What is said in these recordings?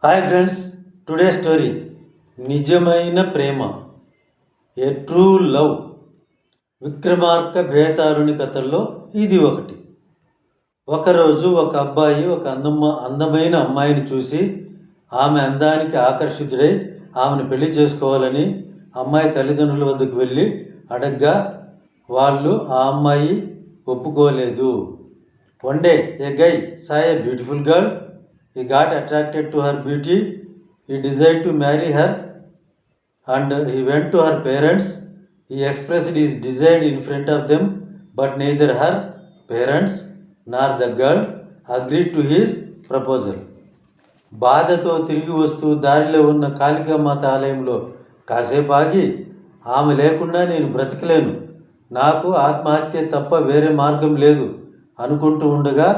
Hi friends, today story నిజమైన ప్రేమ, ఏ true love. Vikramarka బేతాళుని కథల్లో ఇది ఒకటి. ఒకరోజు ఒక అబ్బాయి ఒక అందమైన అమ్మాయిని చూసి ఆమె అందానికి ఆకర్షితుడై ఆమెను పెళ్లి చేసుకోవాలని అమ్మాయి తల్లిదండ్రుల వద్దకు వెళ్ళి అడగ్గా వాళ్ళు ఆ అమ్మాయి ఒప్పుకోలేదు. One day A guy saw a beautiful girl. He got attracted to her beauty. He desired to marry her and he went to her parents. He expressed his desire in front of them, but neither her parents nor the girl agreed to his proposal. బాధతో తిరిగి వస్తూ దారిలో ఉన్న కాళికామాత ఆలయంలో కాసేపు ఆగి, ఆమె లేకుండా నేను బ్రతకలేను, నాకు ఆత్మహత్య తప్ప వేరే మార్గం లేదు అనుకుంటూ ఉండగా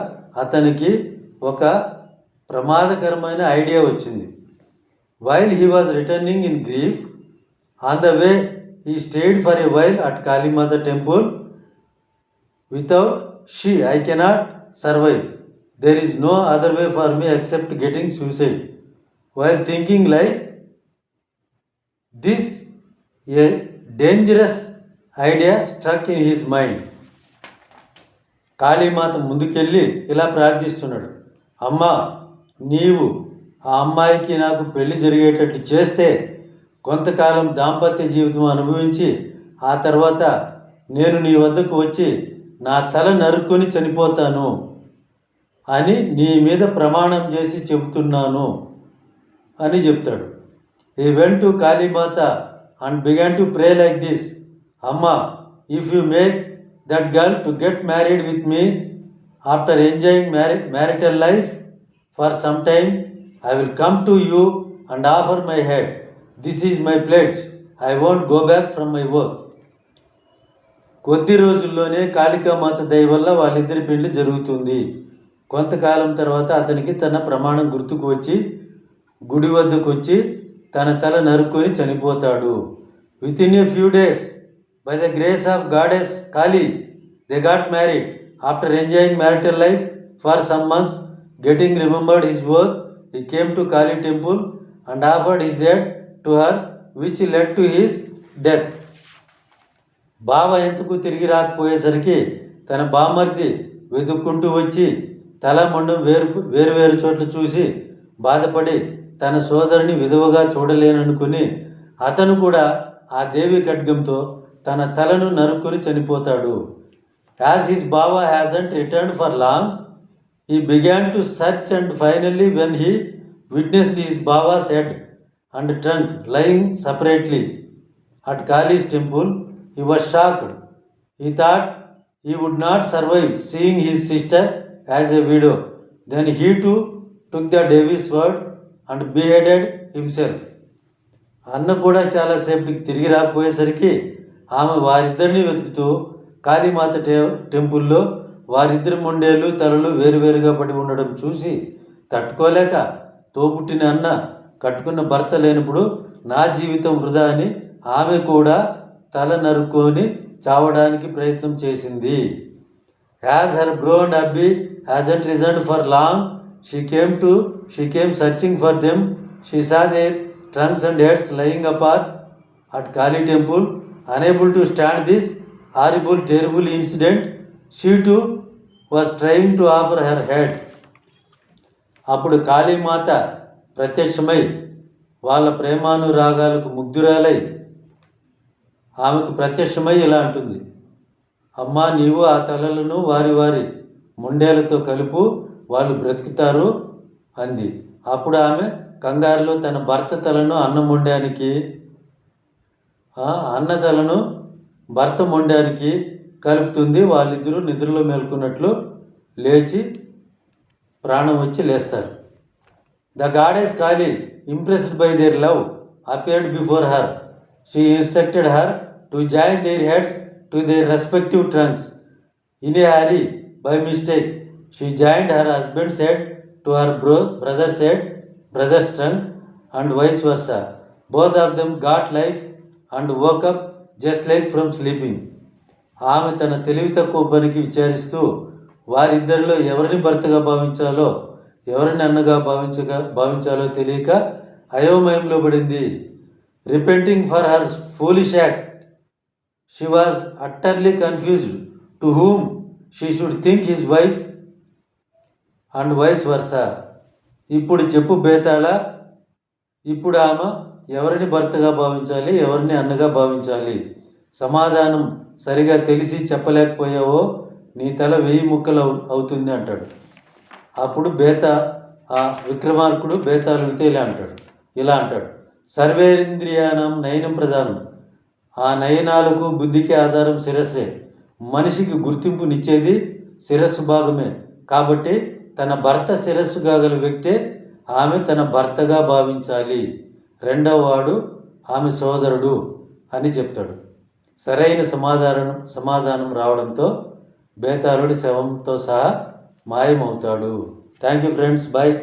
అతనికి ఒక ప్రమాదకరమైన ఐడియా వచ్చింది. While he was returning in grief on the way he stayed for a while at Kalimata temple. Without she I cannot survive. There is no other way for me except getting suicide. While thinking like this a dangerous idea struck in his mind. Kalimata ముందుకెళ్ళి ఇలా ప్రార్థిస్తున్నాడు, అమ్మా, నీవు ఆ అమ్మాయికి నాకు పెళ్లి జరిగేటట్లు చేస్తే కొంతకాలం దాంపత్య జీవితం అనుభవించి ఆ తర్వాత నేను నీ వద్దకు వచ్చి నా తల నరుక్కొని చనిపోతాను అని నీ మీద ప్రమాణం చేసి చెబుతున్నాను అని చెప్తాడు. He went to Kalimata and began to pray like this, అమ్మా, if you make that girl to get married with me after enjoying marital life for some time, I will come to you and offer my head. This is my pledge. I won't go back from my work. కొద్ది రోజుల్లోనే కాళికామాత దయ వల్ల వాళ్ళిద్దరి పెళ్లి జరుగుతుంది. కొంతకాలం తర్వాత అతనికి తన ప్రమాణం గుర్తుకు వచ్చి గుడి వద్దకు వచ్చి తన తల నరుక్కొని చనిపోతాడు. With in a few days, by the grace of goddess Kali, they got married after enjoying marital life for some months. Getting remembered his work, he came to Kali temple and offered his head to her, which led to his death. బావ ఎందుకు తిరిగి రాకపోయేసరికి తన బామర్ది వెతుక్కుంటూ వచ్చి తల మొండం వేరు చోట్ల చూసి బాధపడి తన సోదరుని విధవగా చూడలేననుకుని అతను కూడా ఆ దేవి ఖడ్గంతో తన తలను నరుక్కొని చనిపోతాడు. యాజ్ హిస్ బావా hasn't returned for long, he began to search and finally when he witnessed his Baba's head and trunk lying separately at Kali's temple, he was shocked. He thought he would not survive seeing his sister as a widow. Then he too took the Devi's sword and beheaded himself. అన్న కూడా చాలాసేపటికి తిరిగి రాకపోయేసరికి ఆమె వారిద్దరిని వెతుకుతూ కాళీమాత టెంపుల్లో వారిద్దరి మొండేలు తలలు వేరువేరుగా పడి ఉండడం చూసి తట్టుకోలేక తోపుట్టిన అన్న కట్టుకున్న భర్త లేనప్పుడు నా జీవితం వృధా అని ఆమె కూడా తల నరుక్కొని చావడానికి ప్రయత్నం చేసింది. As her bro and Abby hasn't return for long, she came searching for them. She saw their trunks and heads lying apart at Kali temple. Unable to stand this horrible terrible incident, she too was trying to offer her head. అప్పుడు కాళీమాత ప్రత్యక్షమై వాళ్ళ ప్రేమానురాగాలకు ముగ్ధురాలై ఆమెకు ప్రత్యక్షమై ఇలా అంటుంది, అమ్మా, నీవు ఆ తలలను వారి వారి మొండేలతో కలుపు, వాళ్ళు బ్రతుకుతారు అంది. అప్పుడు ఆమె కంగారులో తన భర్త తలను అన్న తలను భర్త మొండానికి కలుపుతుంది. వాళ్ళిద్దరూ నిద్రలో మేల్కొన్నట్లు లేచి ప్రాణం వచ్చి లేస్తారు. The goddess Kali, impressed by their love, appeared before her. She instructed her to join their heads to their respective trunks. In a hurry, by mistake, she joined her husband's head to her brother's trunk and vice versa. Both of them got life and woke up just like from sleeping. ఆమె తన తెలివి తక్కువ పనికి విచారిస్తూ వారిద్దరిలో ఎవరిని భర్తగా భావించాలో ఎవరిని అన్నగా భావించాలో తెలియక అయోమయంలో పడింది. Repenting for her foolish act, she was utterly confused to whom she should think his wife and vice versa. ఇప్పుడు చెప్పు బేతాళ, ఇప్పుడు ఆమె ఎవరిని భర్తగా భావించాలి, ఎవరిని అన్నగా భావించాలి? సమాధానం సరిగా తెలిసి చెప్పలేకపోయావో నీ తల 1000 ముక్కలు అవుతుంది అంటాడు. అప్పుడు ఆ విక్రమార్కుడు బేతాళుడితో ఇలా అంటాడు, సర్వేంద్రియానం నయనం ప్రధానం. ఆ నయనాలకు బుద్ధికి ఆధారం శిరస్సే. మనిషికి గుర్తింపునిచ్చేది శిరస్సు భాగమే. కాబట్టి తన భర్త శిరస్సు కాగల వ్యక్తే ఆమె తన భర్తగా భావించాలి. రెండవ వాడు ఆమె సోదరుడు అని చెప్తాడు. సరైన సమాధానం రావడంతో బేతాళుడి శవంతో సహా మాయమవుతాడు. Thank you friends, bye.